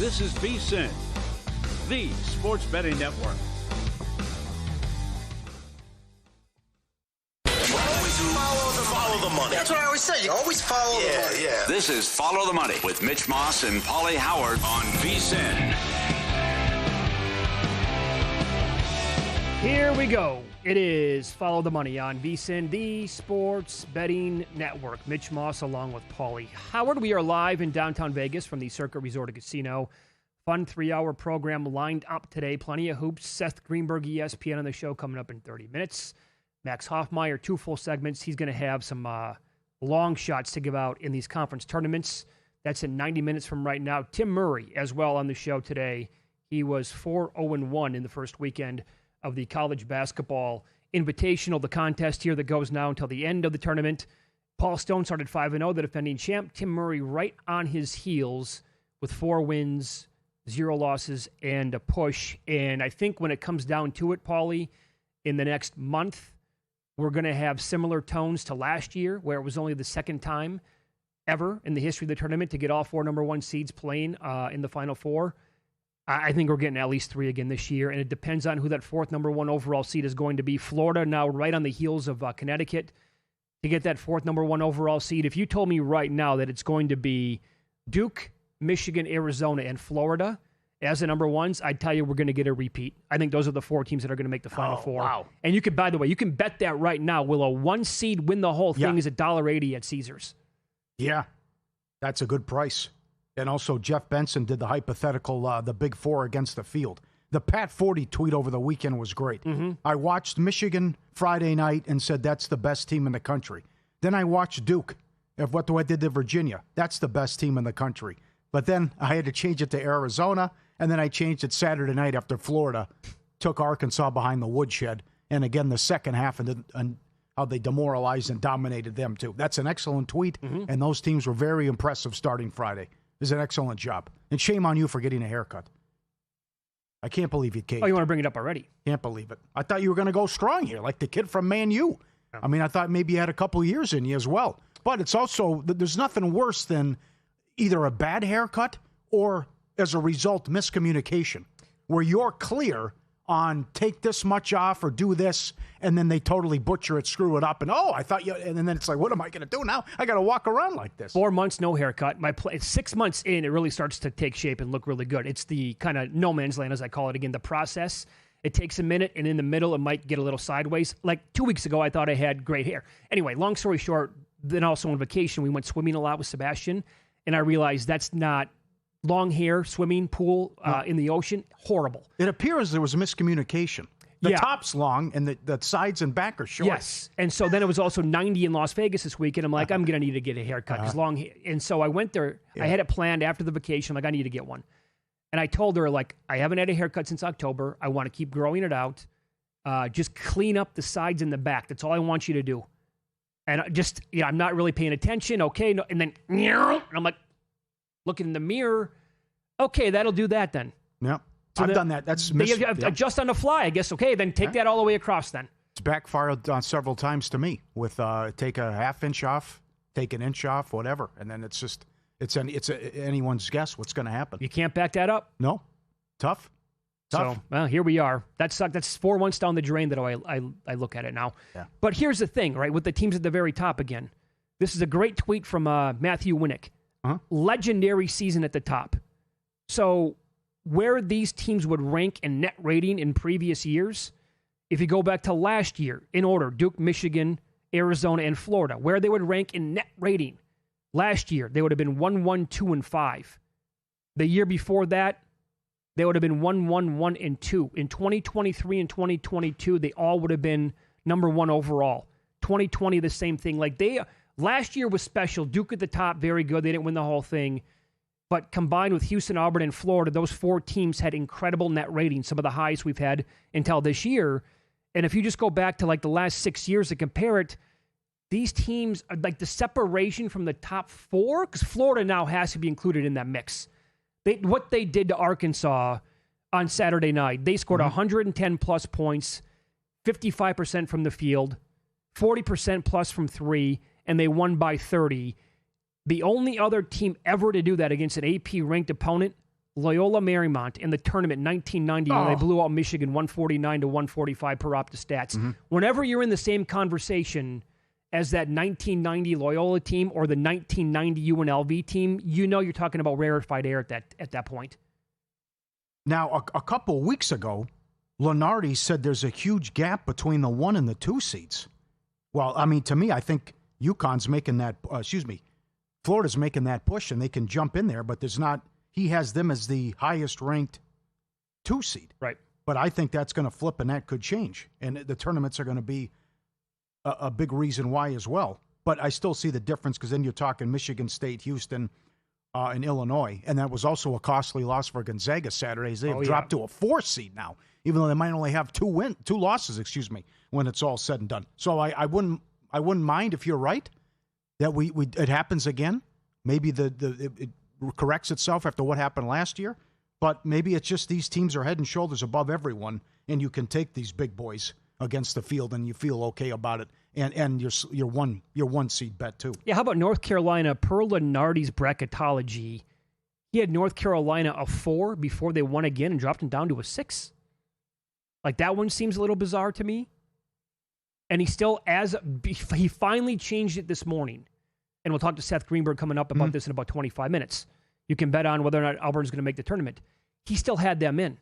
This is VSiN, the sports betting network. Follow the money. That's what I always say. You always follow the money. Yeah. This is Follow the Money with Mitch Moss and Paulie Howard on VSiN. Here we go. It is Follow the Money on VSiN, the sports betting network. Mitch Moss along with Paulie Howard. We are live in downtown Vegas from the Circa Resort and Casino. Fun 3-hour program lined up today. Plenty of hoops. Seth Greenberg, ESPN on the show coming up in 30 minutes. Max Hoffmeyer, 2 full segments. He's going to have some long shots to give out in these conference tournaments. That's in 90 minutes from right now. Tim Murray as well on the show today. He was 4-0-1 in the first weekend of the college basketball invitational, the contest here that goes now until the end of the tournament. Paul Stone started 5-0, the defending champ. Tim Murray right on his heels with 4 wins, 0 losses, and a push. And I think when it comes down to it, Paulie, in the next month, we're going to have similar tones to last year, where it was only the second time ever in the history of the tournament to get all 4 number 1 seeds playing in the Final Four. I think we're getting at least 3 again this year, and it depends on who that 4th number 1 overall seed is going to be. Florida now right on the heels of Connecticut to get that 4th number 1 overall seed. If you told me right now that it's going to be Duke, Michigan, Arizona, and Florida as the number 1s, I'd tell you we're going to get a repeat. I think those are the 4 teams that are going to make the Final Four. Wow. And you could, by the way, you can bet that right now. Will a 1 seed win the whole thing? Is $1.80 at Caesars? Yeah, that's a good price. And also, Jeff Benson did the hypothetical, the Big Four against the field. The Pat 40 tweet over the weekend was great. Mm-hmm. I watched Michigan Friday night and said that's the best team in the country. Then I watched Duke. Of what I did to Virginia, that's the best team in the country. But then I had to change it to Arizona, and then I changed it Saturday night after Florida took Arkansas behind the woodshed. And again, the second half and how they demoralized and dominated them, too. That's an excellent tweet, and those teams were very impressive starting Friday. It was an excellent job. And shame on you for getting a haircut. I can't believe you caved. Oh, you want to bring it up already? Can't believe it. I thought you were going to go strong here, like the kid from Man U. I mean, I thought maybe you had a couple of years in you as well. But it's also, there's nothing worse than either a bad haircut or, as a result, miscommunication, where you're clear on take this much off or do this, and then they totally butcher it, screw it up, and I thought you, and then it's like, what am I going to do now? I got to walk around like this. 4 months, no haircut. It's 6 months in, it really starts to take shape and look really good. It's the kind of no man's land, as I call it. Again, the process. It takes a minute, and in the middle, it might get a little sideways. Like 2 weeks ago, I thought I had great hair. Anyway, long story short, then also on vacation, we went swimming a lot with Sebastian, and I realized that's not long hair, swimming, pool, in the ocean, horrible. It appears there was miscommunication. The top's long, and the sides and back are short. Yes, and so then it was also 90 in Las Vegas this week, and I'm like, I'm going to need to get a haircut because long hair. And so I went there. Yeah. I had it planned after the vacation. I'm like, I need to get one. And I told her, like, I haven't had a haircut since October. I want to keep growing it out. Just clean up the sides and the back. That's all I want you to do. And just, I'm not really paying attention. Okay. No, and then, and I'm like, looking in the mirror. Okay, that'll do that then. Yep. So I've done that. That's adjust on the fly, I guess. Okay, then take that all the way across then. It's backfired several times to me with take a half inch off, take an inch off, whatever. And then it's anyone's guess what's going to happen. You can't back that up. No. Tough. So, well, here we are. That sucked. That's 4 months down the drain that I look at it now. Yeah. But here's the thing, right, with the teams at the very top again. This is a great tweet from Matthew Winnick. Legendary season at the top. So where these teams would rank in net rating in previous years, if you go back to last year, in order, Duke, Michigan, Arizona, and Florida, where they would rank in net rating. Last year, they would have been 1, 1, 2, and 5. The year before that, they would have been 1, 1, 1, and 2. In 2023 and 2022, they all would have been number 1 overall. 2020, the same thing. Last year was special. Duke at the top, very good. They didn't win the whole thing. But combined with Houston, Auburn, and Florida, those 4 teams had incredible net ratings, some of the highest we've had until this year. And if you just go back to the last 6 years to compare it, these teams, the separation from the top 4, because Florida now has to be included in that mix. What they did to Arkansas on Saturday night, they scored 110-plus points, 55% from the field, 40% plus from 3, and they won by 30. The only other team ever to do that against an AP-ranked opponent Loyola Marymount in the tournament in 1990 when they blew out Michigan 149 to 145 per Opta stats. Whenever you're in the same conversation as that 1990 Loyola team or the 1990 UNLV team, you know you're talking about rarefied air at that point. Now, a couple weeks ago, Lunardi said there's a huge gap between the 1 and the 2 seeds. Well, I mean, to me, I think UConn's making that, Florida's making that push, and they can jump in there, but there's not, he has them as the highest-ranked 2 seed. Right. But I think that's going to flip, and that could change. And the tournaments are going to be a big reason why as well. But I still see the difference, because then you're talking Michigan State, Houston, and Illinois, and that was also a costly loss for Gonzaga Saturdays. They've dropped to a 4 seed now, even though they might only have two losses, when it's all said and done. So I wouldn't mind if you're right that it happens again. Maybe it corrects itself after what happened last year, but maybe it's just these teams are head and shoulders above everyone, and you can take these big boys against the field, and you feel okay about it, and your one seed bet too. Yeah, how about North Carolina? Per Lunardi's bracketology, he had North Carolina a 4 before they won again and dropped them down to a 6. Like, that one seems a little bizarre to me. And he finally changed it this morning. And we'll talk to Seth Greenberg coming up about this in about 25 minutes. You can bet on whether or not Auburn's going to make the tournament. He still had them in.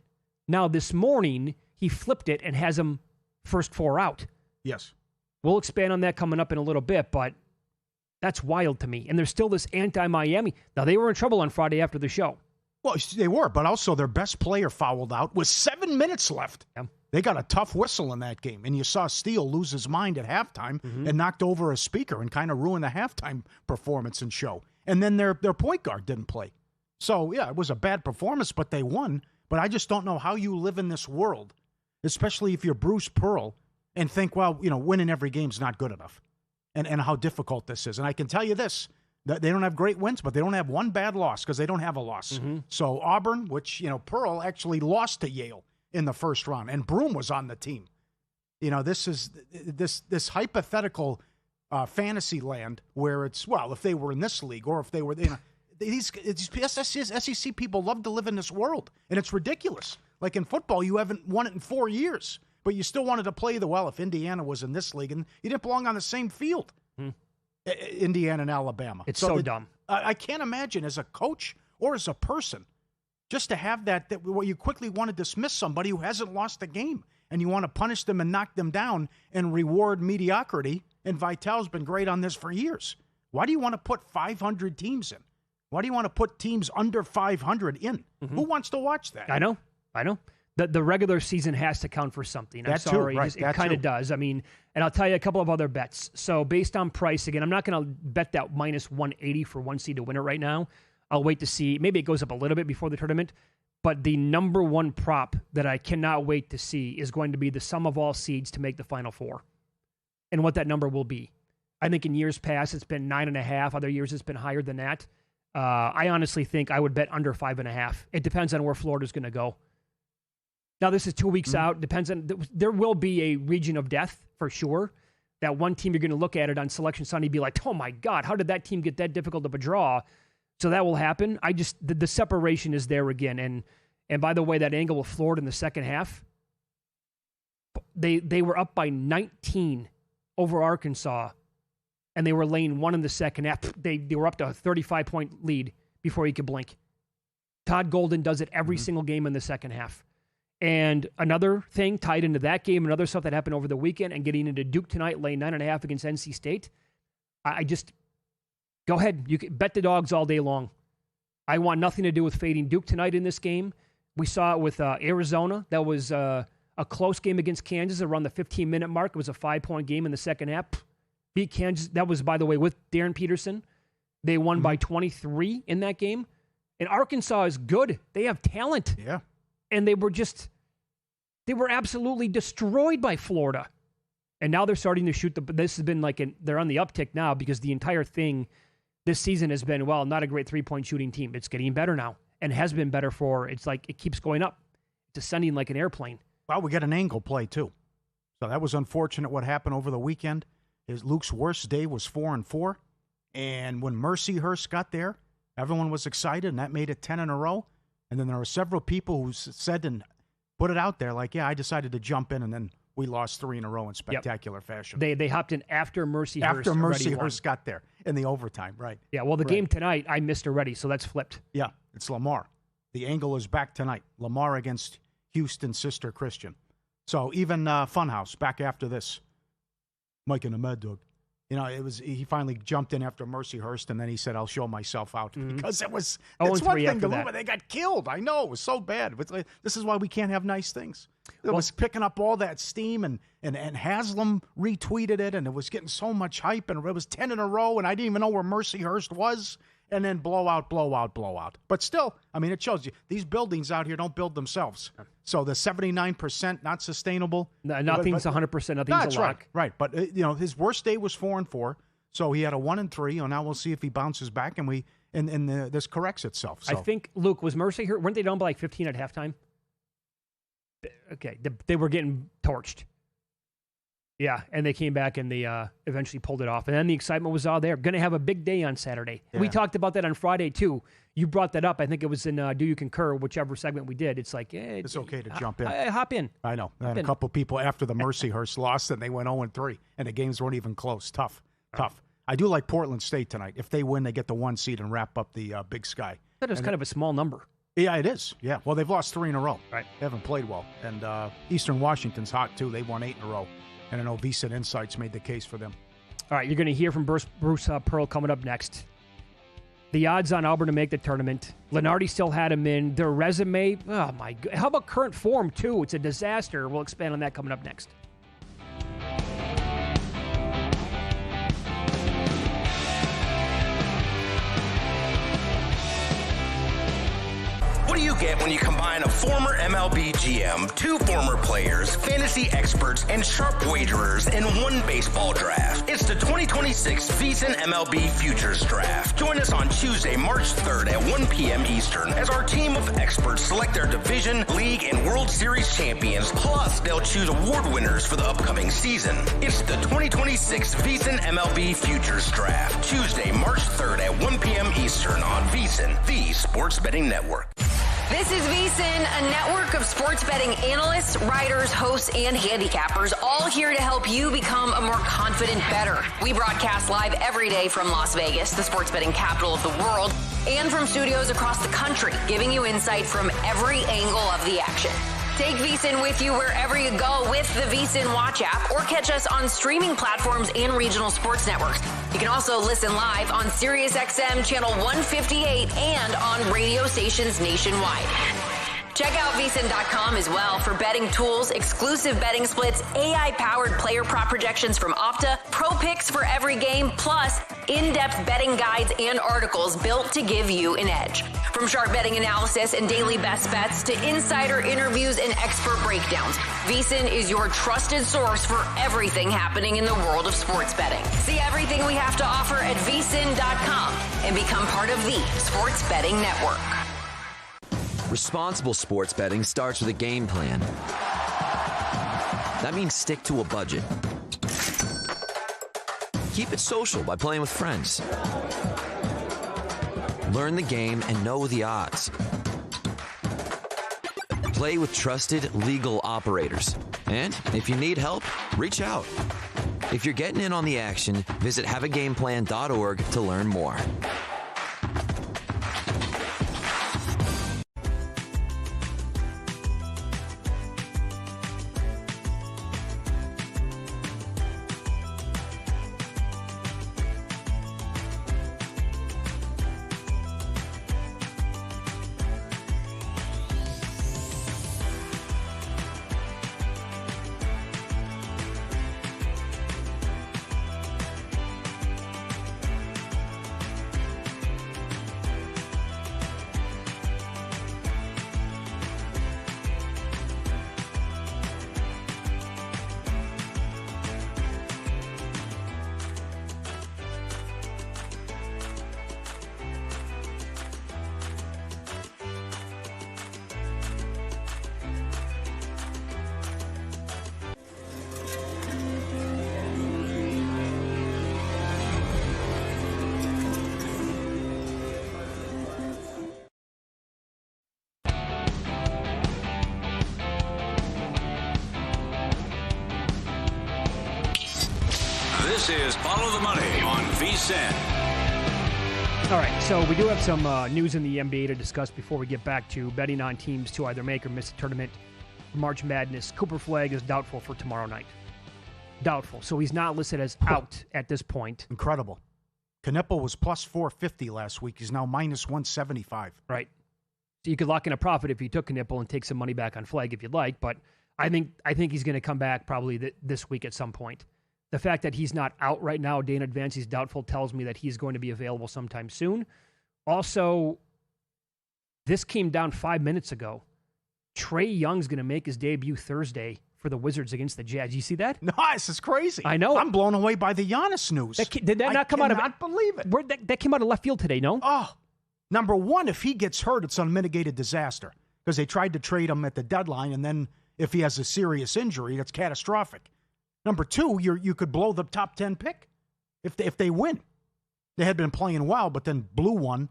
Now, this morning, he flipped it and has them first 4 out. Yes. We'll expand on that coming up in a little bit, but that's wild to me. And there's still this anti-Miami. Now, they were in trouble on Friday after the show. Well, they were, but also their best player fouled out with 7 minutes left. Yeah. They got a tough whistle in that game, and you saw Steele lose his mind at halftime and knocked over a speaker and kind of ruined the halftime performance and show. And then their point guard didn't play. So, yeah, it was a bad performance, but they won. But I just don't know how you live in this world, especially if you're Bruce Pearl, and think, well, winning every game's not good enough, and how difficult this is. And I can tell you this, that they don't have great wins, but they don't have one bad loss because they don't have a loss. So Auburn, which, Pearl actually lost to Yale in the first round, and Broom was on the team. This is this hypothetical fantasy land where it's, well, if they were in this league or if they were, these SEC people love to live in this world, and it's ridiculous. Like in football, you haven't won it in 4 years, but you still wanted to play if Indiana was in this league, and you didn't belong on the same field. Indiana and Alabama. It's so dumb. I can't imagine as a coach or as a person just to have that where you quickly want to dismiss somebody who hasn't lost a game, and you want to punish them and knock them down and reward mediocrity. And Vitale's been great on this for years. Why do you want to put 500 teams in? Why do you want to put teams under 500 in? Who wants to watch that? I know. The regular season has to count for something. I'm sorry. Right. It kind of does. I mean, and I'll tell you a couple of other bets. So based on price, again, I'm not going to bet that minus 180 for 1 seed to win it right now. I'll wait to see. Maybe it goes up a little bit before the tournament. But the number one prop that I cannot wait to see is going to be the sum of all seeds to make the Final Four, and what that number will be. I think in years past it's been 9.5. Other years it's been higher than that. I honestly think I would bet under 5.5. It depends on where Florida's going to go. Now, this is 2 weeks out. Depends on, there will be a region of death for sure. That one team you're going to look at it on Selection Sunday and be like, oh my God, how did that team get that difficult of a draw? So that will happen. The separation is there again. And by the way, that angle with Florida in the second half, they were up by 19 over Arkansas, and they were laying 1 in the second half. They were up to a 35-point lead before you could blink. Todd Golden does it every single game in the second half. And another thing tied into that game, and other stuff that happened over the weekend, and getting into Duke tonight, laying 9.5 against NC State. I just, go ahead. You can bet the dogs all day long. I want nothing to do with fading Duke tonight in this game. We saw it with Arizona. That was a close game against Kansas around the 15-minute mark. It was a 5-point game in the second half. Beat Kansas. That was, by the way, with Darren Peterson. They won by 23 in that game. And Arkansas is good. They have talent. Yeah. And they were absolutely destroyed by Florida. And now they're starting to shoot this has been they're on the uptick now, because the entire thing this season has been, well, not a great 3-point shooting team. It's getting better now, and has been better it's like it keeps going up. It's ascending like an airplane. Well, we got an angle play too. So that was unfortunate what happened over the weekend. Luke's worst day was 4-4. And when Mercyhurst got there, everyone was excited, and that made it 10 in a row. And then there were several people who said and put it out there like, yeah, I decided to jump in, and then we lost 3 in a row in spectacular fashion. They hopped in after Mercyhurst. After Mercyhurst got there in the overtime, right. Yeah, well, the game tonight I missed already, so that's flipped. Yeah, it's Lamar. The angle is back tonight. Lamar against Houston Sister Christian. So even Funhouse back after this. Mike and the Mad Dog. You know, he finally jumped in after Mercyhurst, and then he said, I'll show myself out. Because it's one thing to lose, but they got killed. I know, it was so bad. But this is why we can't have nice things. It was picking up all that steam, and Haslam retweeted it, and it was getting so much hype, and it was 10 in a row, and I didn't even know where Mercyhurst was. And then blowout. But still, I mean, it shows you, these buildings out here don't build themselves. So the 79% not sustainable. No, nothing's 100%. Nothing's a lock. Right. But, his worst day was 4-4. So he had a 1-3. And now we'll see if he bounces back and this corrects itself. So. I think, Luke, was Mercyhurst, weren't they down by like 15 at halftime? Okay. They were getting torched. Yeah, and they came back and they eventually pulled it off. And then the excitement was all there. Going to have a big day on Saturday. Yeah. We talked about that on Friday, too. You brought that up. I think it was in Do You Concur, whichever segment we did. It's like, it's okay to jump in. Hop in. I know. And a couple people after the Mercyhurst lost, and they went 0-3, and the games weren't even close. Tough. I do like Portland State tonight. If they win, they get the 1 seed and wrap up the Big Sky. That is kind of a small number. Yeah, it is. Yeah. Well, they've lost 3 in a row. Right. They haven't played well. And Eastern Washington's hot, too. They won 8 in a row. And I know VSiN Insights made the case for them. All right, you're going to hear from Bruce Pearl coming up next. The odds on Auburn to make the tournament. Lenardi still had him in. Their resume, oh my God. How about current form, too? It's a disaster. We'll expand on that coming up next. What do you get when you combine a former MLB GM, 2 former players, fantasy experts, and sharp wagerers in one baseball draft? It's the 2026 VSiN MLB Futures Draft. Join us on Tuesday, March 3rd at 1 p.m. Eastern as our team of experts select their division, league, and World Series champions. Plus, they'll choose award winners for the upcoming season. It's the 2026 VSiN MLB Futures Draft. Tuesday, March 3rd at 1 p.m. Eastern on VSiN, the Sports Betting Network. This is VSiN, a network of sports betting analysts, writers, hosts, and handicappers, all here to help you become a more confident bettor. We broadcast live every day from Las Vegas, the sports betting capital of the world, and from studios across the country, giving you insight from every angle of the action. Take VSiN with you wherever you go with the VSiN Watch app, or catch us on streaming platforms and regional sports networks. You can also listen live on SiriusXM Channel 158 and on radio stations nationwide. Check out VSiN.com as well for betting tools, exclusive betting splits, AI-powered player prop projections from Opta, pro picks for every game, plus in-depth betting guides and articles built to give you an edge. From sharp betting analysis and daily best bets to insider interviews and expert breakdowns, VSiN is your trusted source for everything happening in the world of sports betting. See everything we have to offer at VSiN.com and become part of the Sports Betting Network. Responsible sports betting starts with a game plan. That means stick to a budget. Keep it social by playing with friends. Learn the game and know the odds. Play with trusted legal operators. And if you need help, reach out. If you're getting in on the action, visit haveagameplan.org to learn more. This is Follow the Money on VSiN. All right, so we do have some news in the NBA to discuss before we get back to betting on teams to either make or miss the tournament for March Madness. Cooper Flagg is doubtful for tomorrow night. Doubtful. So he's not listed as out at this point. Incredible. Knipple was plus 450 last week. He's now minus 175. Right. So you could lock in a profit if you took Knipple and take some money back on Flagg if you'd like, but I think he's going to come back probably this week at some point. The fact that he's not out right now, a day in advance, he's doubtful, tells me that he's going to be available sometime soon. Also, this came down 5 minutes ago. Trae Young's going to make his debut Thursday for the Wizards against the Jazz. You see that? No, this is crazy. I know. I'm blown away by the Giannis news. Did that not come out of... I cannot believe it. That came out of left field today, no? Oh, number one, if he gets hurt, it's unmitigated disaster because they tried to trade him at the deadline, and then if he has a serious injury, that's catastrophic. Number two, you could blow the top 10 pick if they win. They had been playing well, but then blew one.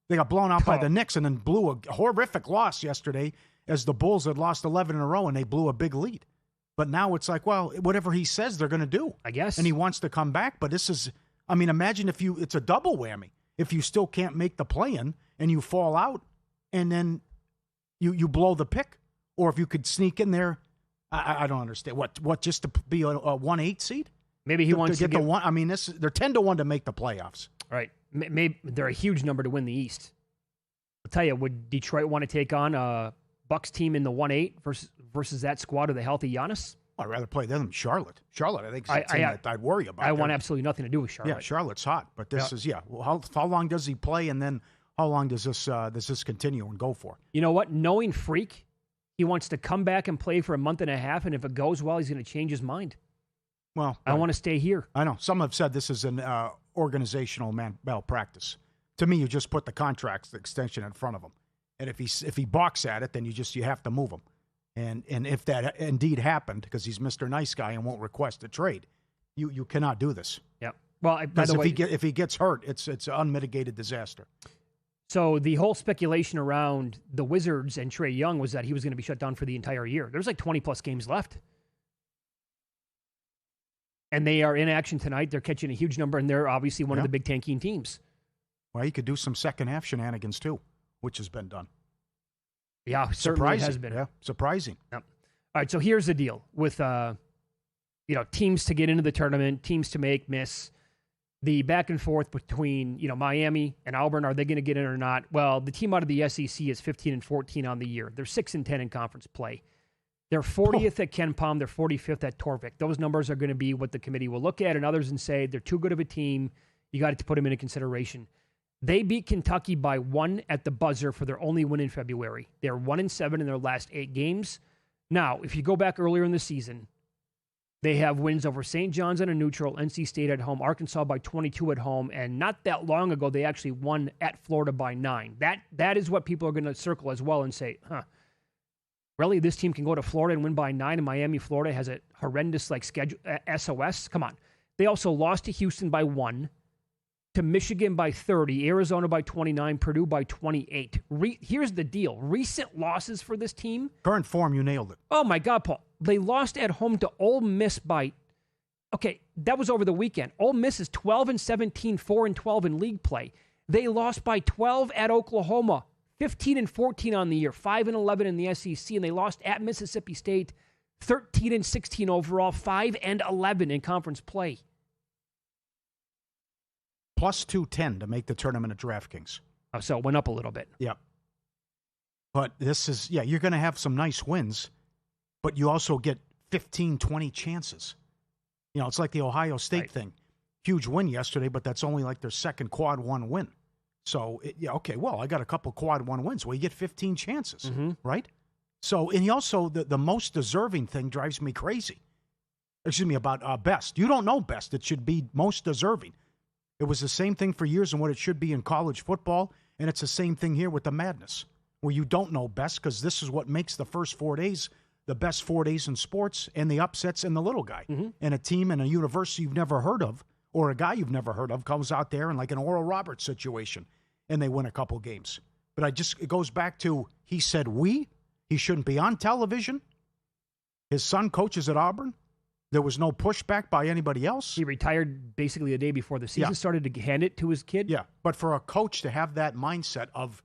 They got blown out by the Knicks and then blew a horrific loss yesterday as the Bulls had lost 11 in a row and they blew a big lead. But now it's like, well, whatever he says, they're going to do. I guess. And he wants to come back, but this is, I mean, imagine it's a double whammy. If you still can't make the play-in and you fall out and then you blow the pick, or if you could sneak in there, I don't understand. What just to be a 1-8 seed? Maybe he wants to get the one. I mean, they're 10-1 to make the playoffs. Right. Maybe they're a huge number to win the East. I'll tell you, would Detroit want to take on a Bucks team in the 1-8 versus that squad with a healthy Giannis? I'd rather play them than Charlotte. Charlotte, I think, is a team that I'd worry about. I want absolutely nothing to do with Charlotte. Yeah, Charlotte's hot, but this is Well, how long does he play, and then how long does this continue and go for? You know what? Knowing Freak, he wants to come back and play for a month and a half, and if it goes well, he's going to change his mind. Well, I want to stay here. I know. Some have said this is an organizational malpractice. To me, you just put the contract extension in front of him, and if he balks at it, then you have to move him. And if that indeed happened, because he's Mr. Nice Guy and won't request a trade, you cannot do this. Yeah. Well, by the way, if he gets hurt, it's an unmitigated disaster. So the whole speculation around the Wizards and Trae Young was that he was going to be shut down for the entire year. There's like 20-plus games left. And they are in action tonight. They're catching a huge number, and they're obviously one of the big tanking teams. Well, you could do some second-half shenanigans, too, which has been done. Yeah, certainly has been. Yeah, surprising. Yep. All right, so here's the deal with teams to get into the tournament, teams to make, miss. The back and forth between, Miami and Auburn, are they going to get in or not? Well, the team out of the SEC is 15-14 on the year. They're 6-10 in conference play. They're 40th at Ken Palm. They're 45th at Torvik. Those numbers are going to be what the committee will look at, and others and say they're too good of a team. You got to put them into consideration. They beat Kentucky by 1 at the buzzer for their only win in February. They're 1-7 in their last 8 games. Now, if you go back earlier in the season, they have wins over St. John's on a neutral, NC State at home, Arkansas by 22 at home, and not that long ago, they actually won at Florida by 9. That is what people are going to circle as well and say, really, this team can go to Florida and win by 9, and Miami, Florida has a horrendous schedule, SOS? Come on. They also lost to Houston by 1, to Michigan by 30, Arizona by 29, Purdue by 28. Here's the deal. Recent losses for this team. Current form, you nailed it. Oh, my God, Paul. They lost at home to Ole Miss by, that was over the weekend. Ole Miss is 12-17, 4-12 in league play. They lost by 12 at Oklahoma, 15-14 on the year, 5-11 in the SEC, and they lost at Mississippi State, 13-16 overall, 5-11 in conference play. Plus 210 to make the tournament at DraftKings. Oh, so it went up a little bit. Yep. But this is, you're going to have some nice wins, but you also get 15, 20 chances. It's like the Ohio State thing. Huge win yesterday, but that's only like their second quad 1 win. So, I got a couple quad 1 wins. Well, you get 15 chances, right? So, and also the most deserving thing drives me crazy. Excuse me, about best. You don't know best. It should be most deserving. It was the same thing for years and what it should be in college football, and it's the same thing here with the madness, where you don't know best because this is what makes the first 4 days the best 4 days in sports, and the upsets and the little guy. And a team and a university you've never heard of, or a guy you've never heard of, comes out there in like an Oral Roberts situation, and they win a couple games. But it goes back to, he said he shouldn't be on television. His son coaches at Auburn. There was no pushback by anybody else. He retired basically the day before the season started to hand it to his kid. Yeah, but for a coach to have that mindset of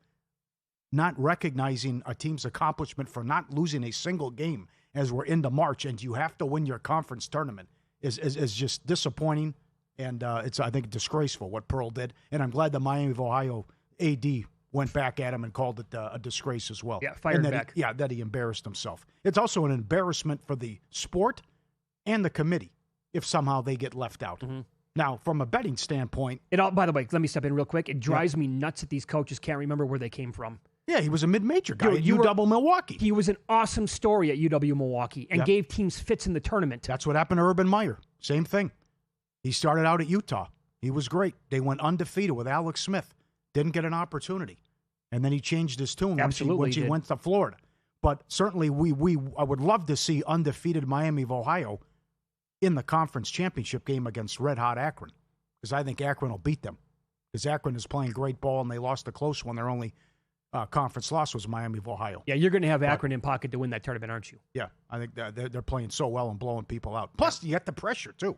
not recognizing a team's accomplishment for not losing a single game as we're into March and you have to win your conference tournament is just disappointing. And it's, I think, disgraceful what Pearl did. And I'm glad the Miami of Ohio AD went back at him and called it a disgrace as well. Yeah, fired back. That he embarrassed himself. It's also an embarrassment for the sport and the committee if somehow they get left out. Mm-hmm. Now, from a betting standpoint... By the way, let me step in real quick. It drives me nuts that these coaches can't remember where they came from. Yeah, he was a mid-major guy at UW Milwaukee. He was an awesome story at UW Milwaukee and gave teams fits in the tournament. That's what happened to Urban Meyer. Same thing. He started out at Utah. He was great. They went undefeated with Alex Smith. Didn't get an opportunity. And then he changed his tune once he went to Florida. But certainly I would love to see undefeated Miami of Ohio in the conference championship game against Red Hot Akron, because I think Akron will beat them, because Akron is playing great ball and they lost a close one. Their only conference loss was Miami of Ohio. Yeah, you're going to have Akron in pocket to win that tournament, aren't you? Yeah, I think they're playing so well and blowing people out. Plus, you get the pressure, too,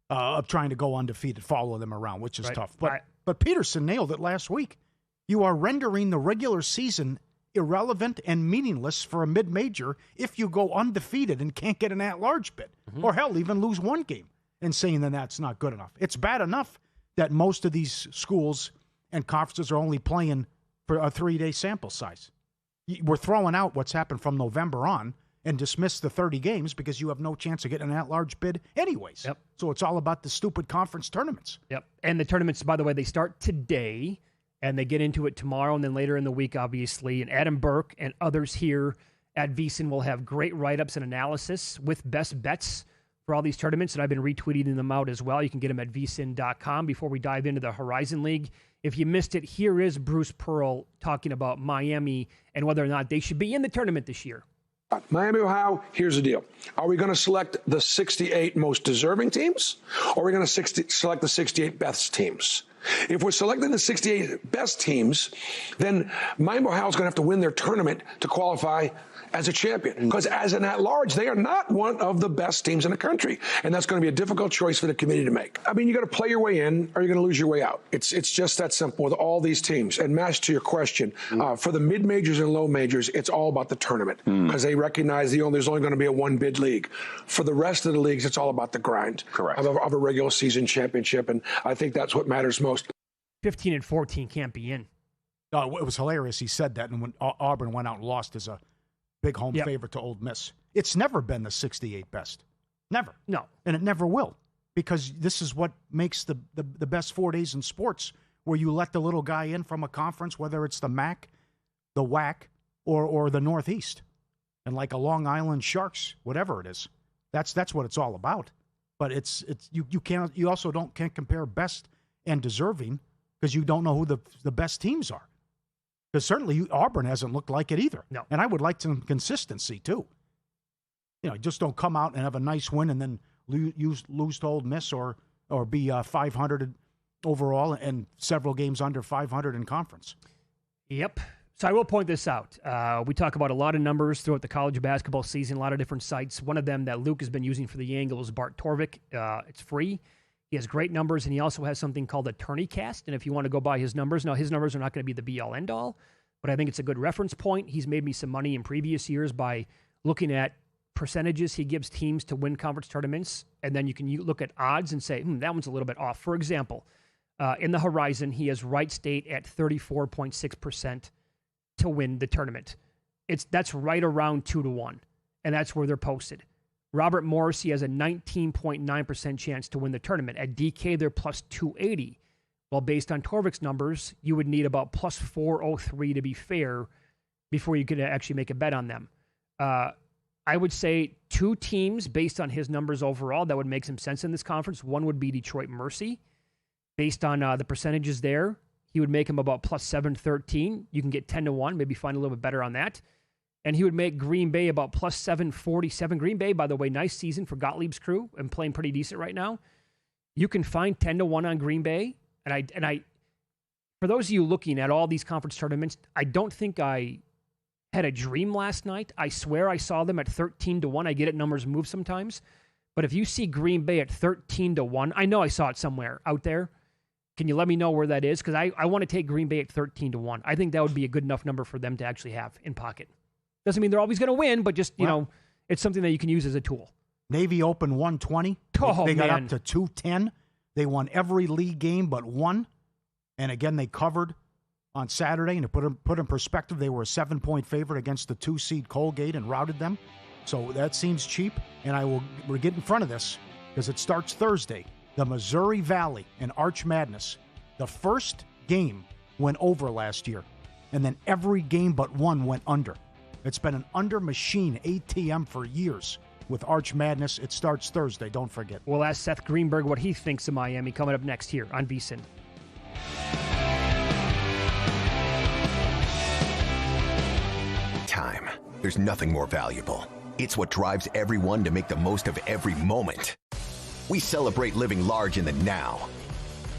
of trying to go undefeated, follow them around, which is tough. But Peterson nailed it last week. You are rendering the regular season irrelevant and meaningless for a mid-major if you go undefeated and can't get an at-large bid, or hell, even lose one game, and saying that that's not good enough. It's bad enough that most of these schools and conferences are only playing for a 3-day sample size. We're throwing out what's happened from November on and dismiss the 30 games because you have no chance of getting an at-large bid anyways. Yep. So it's all about the stupid conference tournaments. Yep. And the tournaments, by the way, they start today, and they get into it tomorrow and then later in the week, obviously. And Adam Burke and others here at VSiN will have great write-ups and analysis with best bets for all these tournaments, and I've been retweeting them out as well. You can get them at vsin.com. Before we dive into the Horizon League, if you missed it, here is Bruce Pearl talking about Miami and whether or not they should be in the tournament this year. Miami, Ohio, here's the deal. Are we going to select the 68 most deserving teams, or are we going to select the 68 best teams? If we're selecting the 68 best teams, then Miami, Ohio is going to have to win their tournament to qualify as a champion. Because as an at-large, they are not one of the best teams in the country. And that's going to be a difficult choice for the committee to make. I mean, you got to play your way in, or you're going to lose your way out. It's just that simple with all these teams. And Mash, to your question, for the mid-majors and low majors, it's all about the tournament. Because they recognize there's only going to be a one-bid league. For the rest of the leagues, it's all about the grind of a regular season championship. And I think that's what matters most. 15 and 14 can't be in. It was hilarious. He said that, and when Auburn went out and lost as a big home favorite to Ole Miss. It's never been the 68 best. Never. No. And it never will, because this is what makes the best 4 days in sports, where you let the little guy in from a conference, whether it's the MAC, the WAC, or the Northeast. And like a Long Island Sharks, whatever it is. That's what it's all about. But you also can't compare best and deserving, because you don't know who the best teams are. Because certainly Auburn hasn't looked like it either. No. And I would like some consistency, too. Just don't come out and have a nice win and then lose to Ole Miss or be 500 overall and several games under 500 in conference. Yep. So I will point this out. We talk about a lot of numbers throughout the college basketball season, a lot of different sites. One of them that Luke has been using for the angle is Bart Torvik. It's free. He has great numbers, and he also has something called a TourneyCast. And if you want to go by his numbers, now his numbers are not going to be the be-all, end-all, but I think it's a good reference point. He's made me some money in previous years by looking at percentages he gives teams to win conference tournaments, and then you can look at odds and say, that one's a little bit off. For example, in the Horizon, he has Wright State at 34.6% to win the tournament. That's right around 2-1, and that's where they're posted. Robert Morris, he has a 19.9% chance to win the tournament. At DK, they're plus 280. Well, based on Torvik's numbers, you would need about plus 403 to be fair before you could actually make a bet on them. I would say two teams, based on his numbers overall, that would make some sense in this conference. One would be Detroit Mercy. Based on the percentages there, he would make him about plus 713. You can get 10-1, maybe find a little bit better on that. And he would make Green Bay about plus 747. Green Bay, by the way, nice season for Gottlieb's crew and playing pretty decent right now. You can find 10-1 on Green Bay. And I, for those of you looking at all these conference tournaments, I don't think I had a dream last night. I swear I saw them at 13-1. I get it, numbers move sometimes. But if you see Green Bay at 13-1, I know I saw it somewhere out there. Can you let me know where that is? Because I want to take Green Bay at 13-1. I think that would be a good enough number for them to actually have in pocket. Doesn't mean they're always going to win, but just, it's something that you can use as a tool. Navy Open 120. They got up to 210. They won every league game but one. And again, they covered on Saturday. And to put in perspective, they were a 7-point favorite against the 2-seed Colgate and routed them. So that seems cheap. And we'll get in front of this because it starts Thursday. The Missouri Valley and Arch Madness. The first game went over last year. And then every game but one went under. It's been an under machine ATM for years. With Arch Madness, it starts Thursday. Don't forget. We'll ask Seth Greenberg what he thinks of Miami coming up next here on VSiN. Time. There's nothing more valuable. It's what drives everyone to make the most of every moment. We celebrate living large in the now.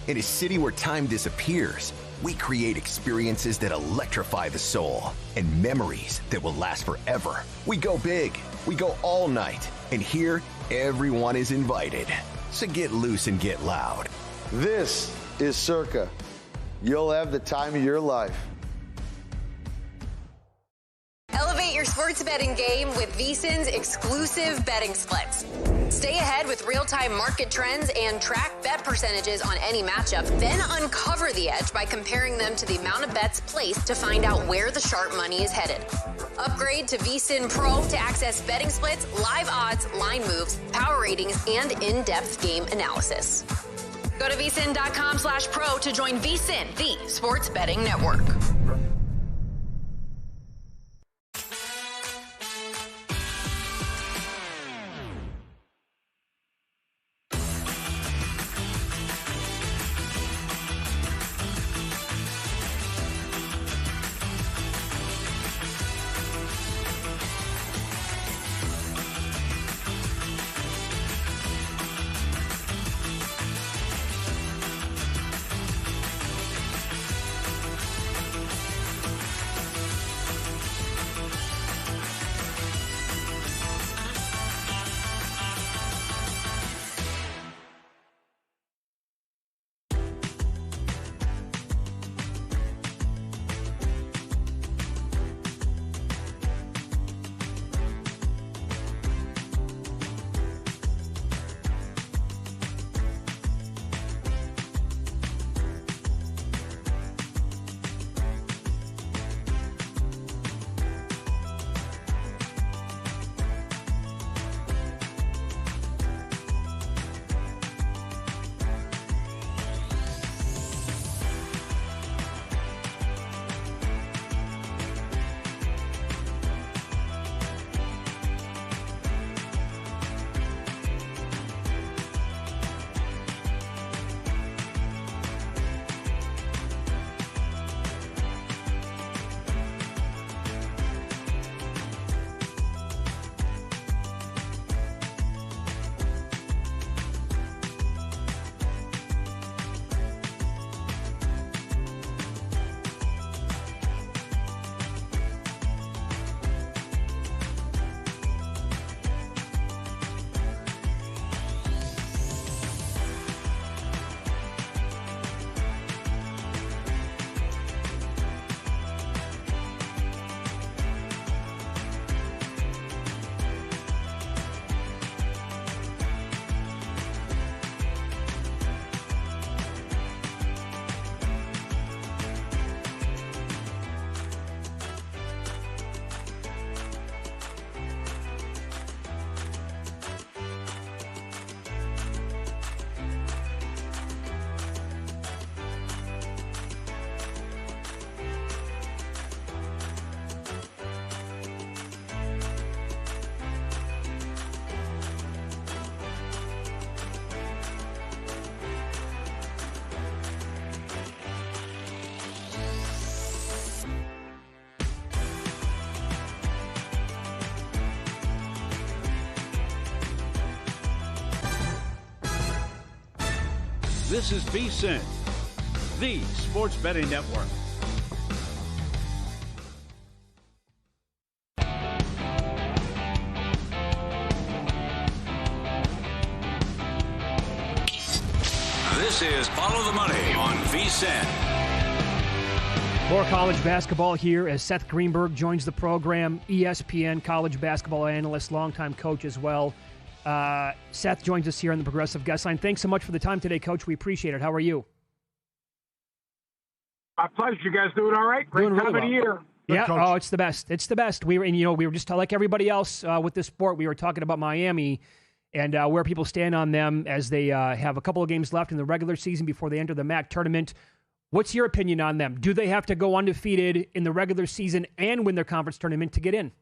In a city where time disappears, we create experiences that electrify the soul and memories that will last forever. We go big. We go all night. And here, everyone is invited. So get loose and get loud. This is Circa. You'll have the time of your life. Elevate your sports betting game with VSiN's exclusive betting splits. Stay ahead with real-time market trends and track bet percentages on any matchup. Then uncover the edge by comparing them to the amount of bets placed to find out where the sharp money is headed. Upgrade to VSiN Pro to access betting splits, live odds, line moves, power ratings, and in-depth game analysis. Go to vsin.com/pro to join VSiN, the sports betting network. This is VSiN, the sports betting network. Follow the Money on VSiN. More college basketball here as Seth Greenberg joins the program, ESPN college basketball analyst, longtime coach as well. Seth joins us here on the Progressive Guest Line. Thanks so much for the time today, Coach. We appreciate it. How are you? My pleasure. You guys doing all right? Great time of the year. Yeah, oh, it's the best. It's the best. We were just like everybody else with this sport. We were talking about Miami and where people stand on them as they have a couple of games left in the regular season before they enter the MAC tournament. What's your opinion on them? Do they have to go undefeated in the regular season and win their conference tournament to get in?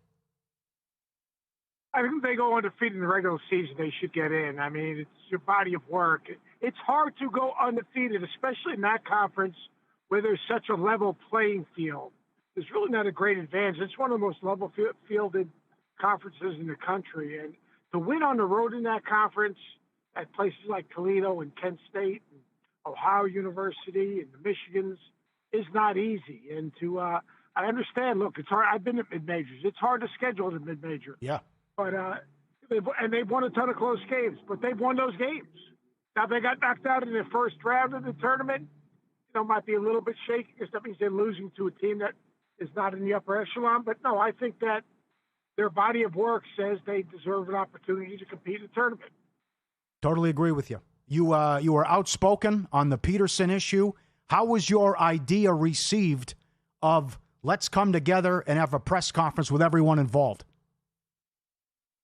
I think if they go undefeated in the regular season, they should get in. I mean, it's your body of work. It's hard to go undefeated, especially in that conference where there's such a level playing field. There's really not a great advantage. It's one of the most level fielded conferences in the country. And to win on the road in that conference at places like Toledo and Kent State and Ohio University and the Michigans is not easy. And I understand, look, it's hard. I've been at mid-majors. It's hard to schedule the mid-major. Yeah. But they've won a ton of close games, but they've won those games. Now, they got knocked out in the first round of the tournament. Might be a little bit shaky because that means they're losing to a team that is not in the upper echelon. But no, I think that their body of work says they deserve an opportunity to compete in the tournament. Totally agree with you. You were outspoken on the Peterson issue. How was your idea received of let's come together and have a press conference with everyone involved?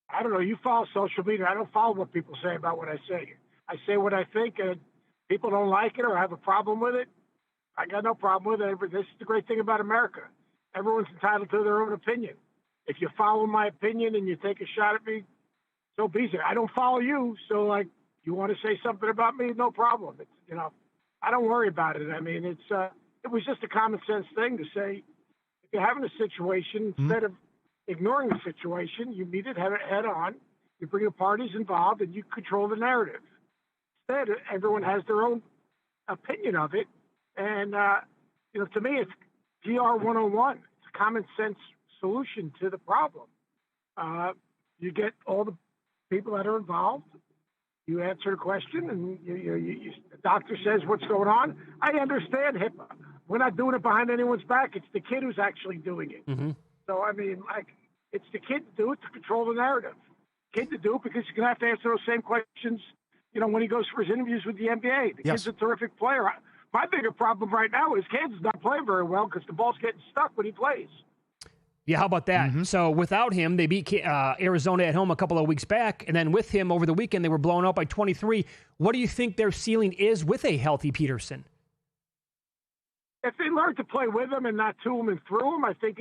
I don't know. You follow social media. I don't follow what people say about what I say. I say what I think, and people don't like it or have a problem with it. I got no problem with it. This is the great thing about America. Everyone's entitled to their own opinion. If you follow my opinion and you take a shot at me, so be it. I don't follow you, so you want to say something about me, no problem. It's, I don't worry about it. I mean, it was just a common sense thing to say, if you're having a situation, instead of ignoring the situation, you meet it head on, you bring the parties involved, and you control the narrative. Instead, everyone has their own opinion of it. And, to me, it's GR 101. It's a common sense solution to the problem. You get all the people that are involved. You answer the question, and the doctor says what's going on. I understand HIPAA. We're not doing it behind anyone's back. It's the kid who's actually doing it. Mm-hmm. So, I mean, it's the kid to do it to control the narrative. Kid to do it because he's going to have to answer those same questions, when he goes for his interviews with the NBA. The kid's a terrific player. My bigger problem right now is Kansas not playing very well because the ball's getting stuck when he plays. Yeah, how about that? Mm-hmm. So without him, they beat Arizona at home a couple of weeks back, and then with him over the weekend, they were blown out by 23. What do you think their ceiling is with a healthy Peterson? If they learn to play with him and not to him and through him, I think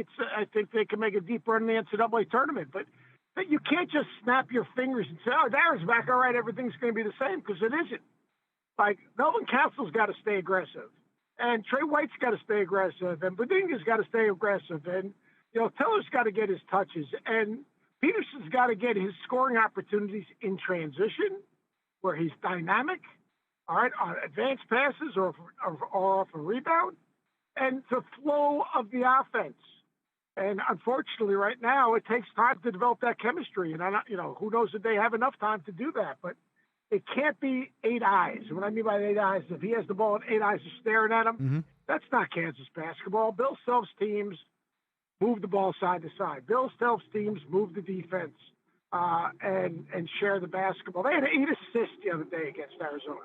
they can make a deep run in the NCAA tournament. But you can't just snap your fingers and say, "Oh, Darren's back, all right, everything's going to be the same," because it isn't. Melvin Castle's got to stay aggressive, and Trey White's got to stay aggressive, and Badinga's got to stay aggressive, and Tiller's got to get his touches, and Peterson's got to get his scoring opportunities in transition, where he's dynamic, all right, on advanced passes or off a rebound, and the flow of the offense. And unfortunately, right now, it takes time to develop that chemistry, and who knows if they have enough time to do that, but it can't be 8 eyes. And what I mean by 8 eyes, if he has the ball and 8 eyes are staring at him, that's not Kansas basketball. Bill Self's teams move the ball side to side. Bill Self's teams move the defense and share the basketball. They had 8 assists the other day against Arizona.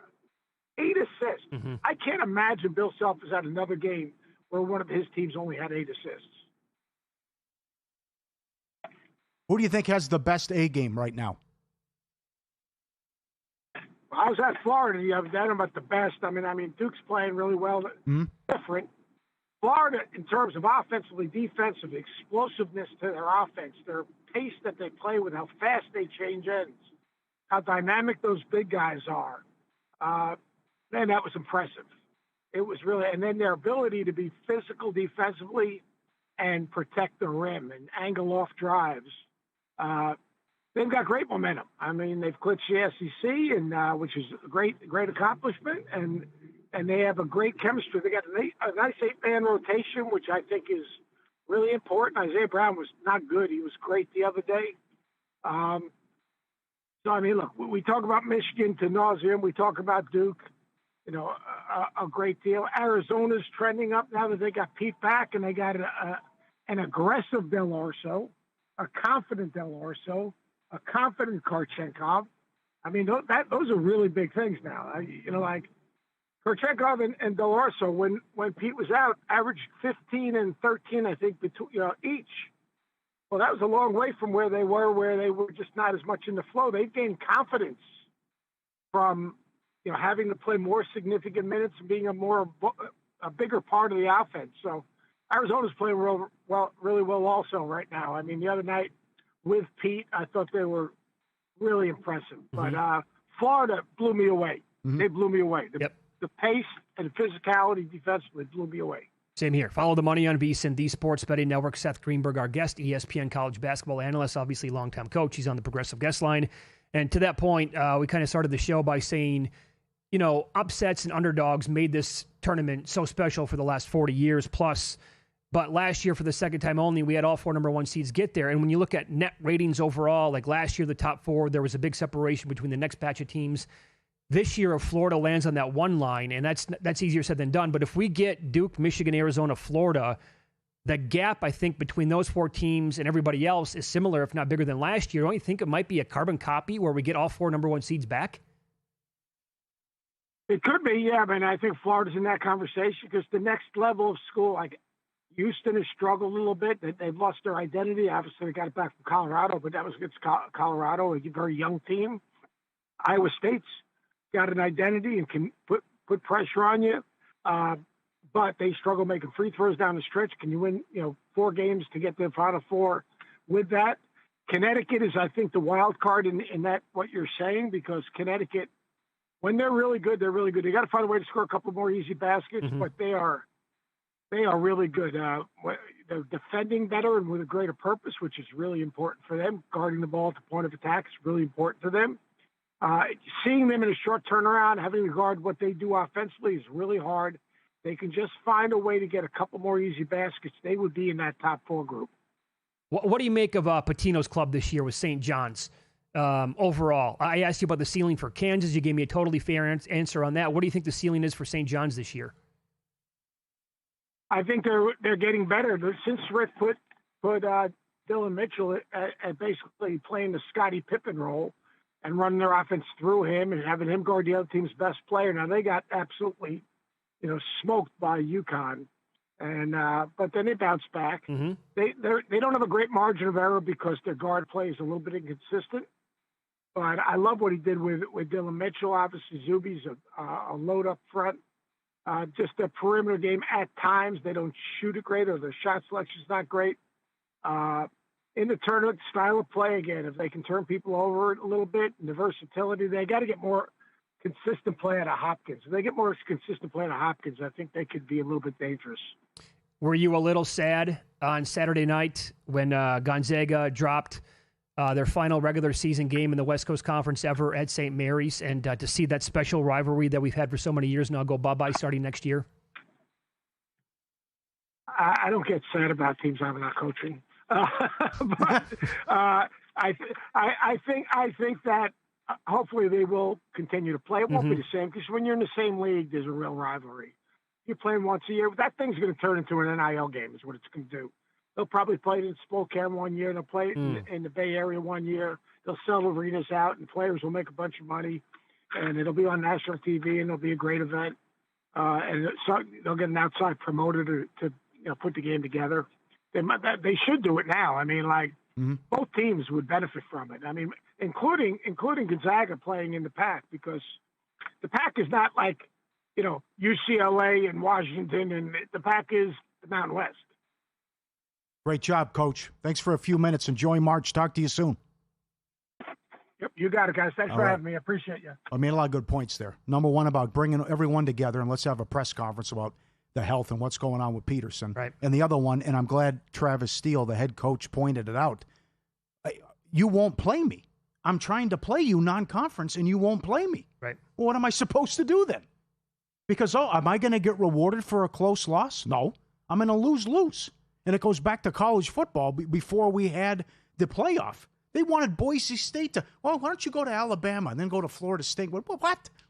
8 assists. Mm-hmm. I can't imagine Bill Self has had another game where one of his teams only had 8 assists. Who do you think has the best A game right now? I was at Florida the other day. I don't know about the best. I mean, Duke's playing really well. Different. Florida, in terms of offensively, defensive, explosiveness to their offense, their pace that they play with, how fast they change ends, how dynamic those big guys are. Man, that was impressive. It was really, and then their ability to be physical defensively and protect the rim and angle off drives. They've got great momentum. I mean, they've clinched the SEC, and which is a great accomplishment, and they have a great chemistry. They got a nice 8-man rotation, which I think is really important. Isaiah Brown was not good. He was great the other day. So, I mean, look, we talk about Michigan to nauseam. We talk about Duke. a great deal. Arizona's trending up now that they got Pete back and they got an aggressive Del Orso, a confident Del Orso, a confident Korchenkov. I mean, those are really big things now. Like Korchenkov and Del Orso, when Pete was out, averaged 15 and 13, I think, each. Well, that was a long way from where they were just not as much in the flow. They've gained confidence from, having to play more significant minutes and being a bigger part of the offense. So Arizona's playing really well also right now. I mean, the other night with Pete, I thought they were really impressive. But Florida blew me away. Mm-hmm. They blew me away. The pace and physicality defensively blew me away. Same here. Follow the money on VSiN, the Sports Betting Network. Seth Greenberg, our guest, ESPN college basketball analyst, obviously longtime coach. He's on the Progressive Guest Line. And to that point, we kind of started the show by saying, upsets and underdogs made this tournament so special for the last 40 years plus. But last year, for the second time only, we had all 4 number 1 seeds get there. And when you look at net ratings overall, like last year, the top 4, there was a big separation between the next batch of teams. This year, if Florida lands on that one line, and that's easier said than done, but if we get Duke, Michigan, Arizona, Florida, the gap, I think, between those 4 teams and everybody else is similar, if not bigger than last year. Don't you think it might be a carbon copy where we get all 4 number 1 seeds back? It could be, yeah. I think Florida's in that conversation because the next level of school, like Houston, has struggled a little bit. They've lost their identity. Obviously, they got it back from Colorado, but that was against Colorado, a very young team. Iowa State's got an identity and can put pressure on you, but they struggle making free throws down the stretch. Can you win, 4 games to get to the Final Four with that? Connecticut is, I think, the wild card in that what you're saying, because Connecticut, when they're really good, they're really good. They got to find a way to score a couple more easy baskets, but they are really good. They're defending better and with a greater purpose, which is really important for them. Guarding the ball at the point of attack is really important to them. Seeing them in a short turnaround, having to guard what they do offensively is really hard. They can just find a way to get a couple more easy baskets. They would be in that top 4 group. What do you make of Patino's club this year with St. John's overall? I asked you about the ceiling for Kansas. You gave me a totally fair answer on that. What do you think the ceiling is for St. John's this year? I think they're getting better. Since Rick put Dylan Mitchell at basically playing the Scottie Pippen role and running their offense through him and having him guard the other team's best player. Now they got absolutely, smoked by UConn, and but then they bounced back. Mm-hmm. They don't have a great margin of error because their guard play is a little bit inconsistent. But I love what he did with Dylan Mitchell. Obviously, Zuby's a load up front. Just their perimeter game at times, they don't shoot it great, or their shot selection is not great. In the tournament, style of play again, if they can turn people over a little bit, and the versatility, they got to get more consistent play out of Hopkins. If they get more consistent play out of Hopkins, I think they could be a little bit dangerous. Were you a little sad on Saturday night when Gonzaga dropped their final regular season game in the West Coast Conference ever at St. Mary's, and to see that special rivalry that we've had for so many years now go bye-bye starting next year? I don't get sad about teams I'm not coaching. But I think that hopefully they will continue to play. It won't be the same, because when you're in the same league, there's a real rivalry. You're playing once a year. That thing's going to turn into an NIL game is what it's going to do. They'll probably play it in Spokane one year. They'll play it in the Bay Area one year. They'll sell arenas out, and players will make a bunch of money, and it'll be on national TV, and it'll be a great event. And so they'll get an outside promoter to put the game together. They should do it now. I mean, both teams would benefit from it. I mean, including Gonzaga playing in the Pac, because the Pac is not like, UCLA and Washington, and the Pac is the Mountain West. Great job, Coach. Thanks for a few minutes. Enjoy March. Talk to you soon. Yep, you got it, guys. Thanks for having me. I appreciate you. I made a lot of good points there. Number one, about bringing everyone together, and let's have a press conference about the health and what's going on with Peterson. Right. And the other one, and I'm glad Travis Steele, the head coach, pointed it out. You won't play me. I'm trying to play you non-conference, and you won't play me. Right. Well, what am I supposed to do then? Because, am I going to get rewarded for a close loss? No. I'm going to lose. And it goes back to college football before we had the playoff. They wanted Boise State to, why don't you go to Alabama and then go to Florida State? What?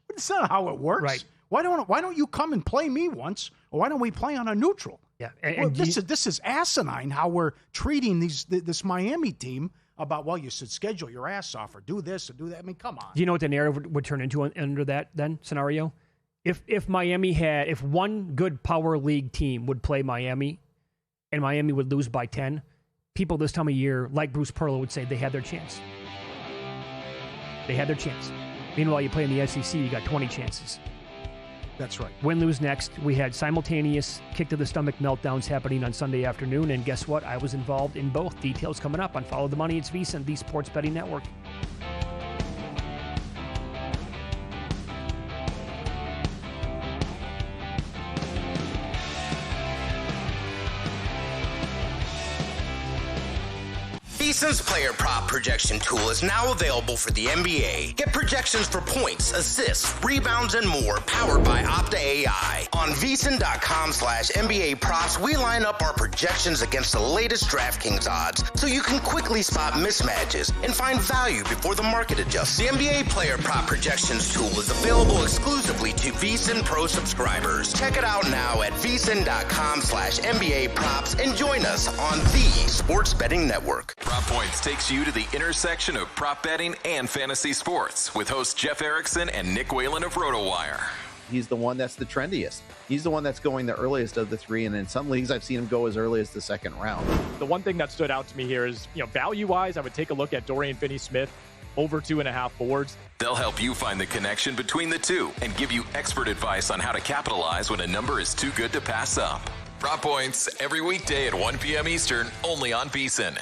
That's not how it works. Right. Why don't you come and play me once? Or why don't we play on a neutral? Yeah, this is asinine how we're treating this Miami team about, well, you should schedule your ass off or do this or do that. I mean, come on. Do you know what the narrative would turn into under that then scenario? If Miami if one good power league team would play Miami and Miami would lose by 10, people this time of year, like Bruce Pearl, would say they had their chance. They had their chance. Meanwhile, you play in the SEC, you got 20 chances. That's right. Win, lose next. We had simultaneous kick-to-the-stomach meltdowns happening on Sunday afternoon, and guess what? I was involved in both. Details coming up on Follow the Money. It's VSiN, the Sports Betting Network. VSiN's player prop projection tool is now available for the NBA. Get projections for points, assists, rebounds, and more powered by Opta AI. On VSiN.com/NBA props, we line up our projections against the latest DraftKings odds so you can quickly spot mismatches and find value before the market adjusts. The NBA player prop projections tool is available exclusively to VSiN Pro subscribers. Check it out now at VSiN.com/NBA props and join us on the Sports Betting Network. Prop Points takes you to the intersection of prop betting and fantasy sports with hosts Jeff Erickson and Nick Whalen of RotoWire. He's the one that's the trendiest. He's the one that's going the earliest of the three, and in some leagues I've seen him go as early as the second round. The one thing that stood out to me here is, value-wise, I would take a look at Dorian Finney-Smith over 2.5 boards. They'll help you find the connection between the two and give you expert advice on how to capitalize when a number is too good to pass up. Prop Points every weekday at 1 p.m. Eastern, only on VSiN.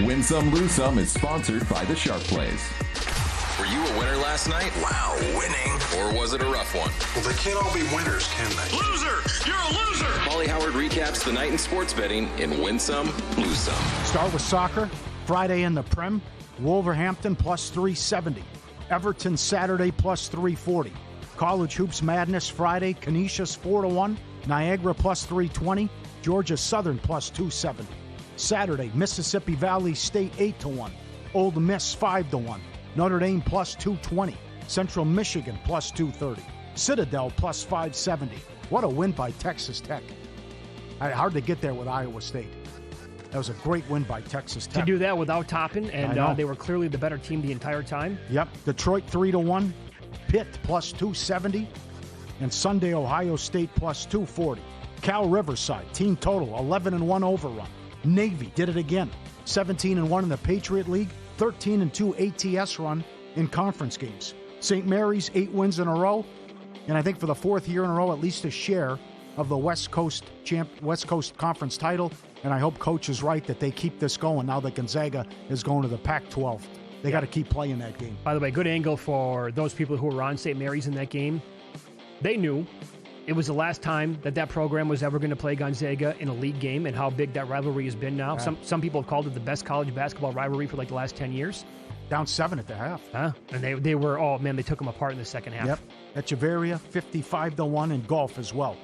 Win Some, Lose Some is sponsored by the Sharp Plays. Were you a winner last night? Wow, winning. Or was it a rough one? Well, they can't all be winners, can they? Loser! You're a loser! Paulie Howard recaps the night in sports betting in Win Some, Lose Some. Start with soccer. Friday in the Prem. Wolverhampton plus 370. Everton Saturday plus 340. College Hoops Madness Friday. Canisius 4-1. Niagara plus 320. Georgia Southern plus 270. Saturday, Mississippi Valley State 8-1. Ole Miss 5-1. Notre Dame plus 220. Central Michigan plus 230. Citadel plus 570. What a win by Texas Tech. Hard to get there with Iowa State. That was a great win by Texas Tech. To do that without Toppin, and they were clearly the better team the entire time. Yep. Detroit 3-1. Pitt plus 270. And Sunday, Ohio State plus 240. Cal Riverside, team total 11-1 overrun. Navy did it again. 17-1 in the Patriot League. 13-2 ATS run in conference games. St. Mary's 8 wins in a row, and I think for the 4th year in a row, at least a share of the West Coast Conference title. And I hope Coach is right that they keep this going now that Gonzaga is going to the Pac-12. They got to keep playing that game. By the way, good angle for those people who were on St. Mary's in that game. They knew it was the last time that program was ever going to play Gonzaga in a league game, and how big that rivalry has been now. Yeah. Some people have called it the best college basketball rivalry for like the last 10 years. Down 7 at the half. Huh? And they were, oh man, they took them apart in the second half. Yep. Echeverria, 55-1 in golf as well.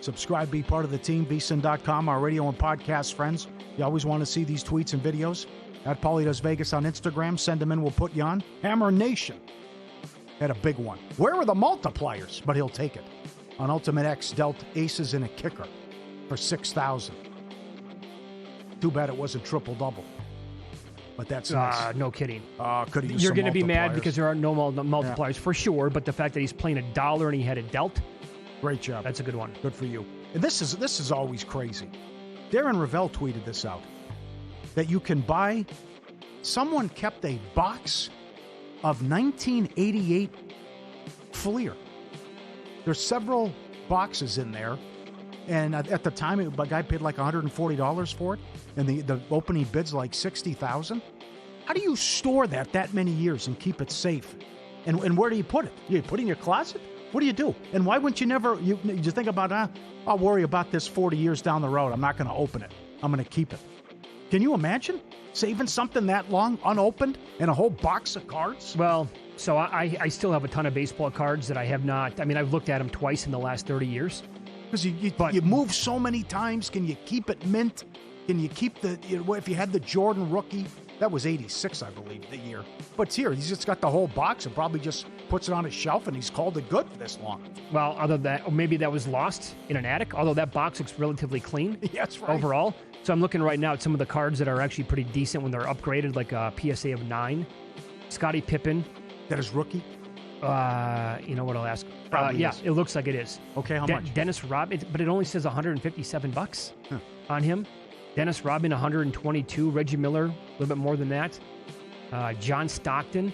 Subscribe, be part of the team, VSiN.com, our radio and podcast friends. You always want to see these tweets and videos. At Paulie Does Vegas on Instagram. Send them in, we'll put you on. Hammer Nation had a big one. Where are the multipliers? But he'll take it. On Ultimate X, dealt aces and a kicker for $6,000. Too bad it wasn't triple-double. But that's nice. No kidding. Could he use You're going to be mad because there are no multipliers for sure, but the fact that he's playing $1 and he had it dealt. Great job. That's a good one. Good for you. And this is always crazy. Darren Ravel tweeted this out. That you can buy, someone kept a box of 1988 Fleer. There's several boxes in there, and at the time, a guy paid like $140 for it, and the opening bid's like $60,000. How do you store that many years and keep it safe? And where do you put it? You put it in your closet? What do you do? And why wouldn't you you think about, I'll worry about this 40 years down the road. I'm not going to open it. I'm going to keep it. Can you imagine saving something that long unopened and a whole box of cards? Well, so I still have a ton of baseball cards that I have not. I mean, I've looked at them twice in the last 30 years. Because you move so many times. Can you keep it mint? Can you keep if you had the Jordan rookie, that was 86, I believe, the year. But it's here. He's just got the whole box and probably just puts it on his shelf, and he's called it good for this long. Well, other than that, or maybe that was lost in an attic, although that box looks relatively clean. That's right. Overall. So I'm looking right now at some of the cards that are actually pretty decent when they're upgraded, like a PSA of 9. Scottie Pippen. That is rookie? You know what I'll ask? Yeah, is. It looks like it is. Okay, how much? Dennis Rodman, but it only says $157 on him. Dennis Rodman, 122. Reggie Miller, a little bit more than that. John Stockton.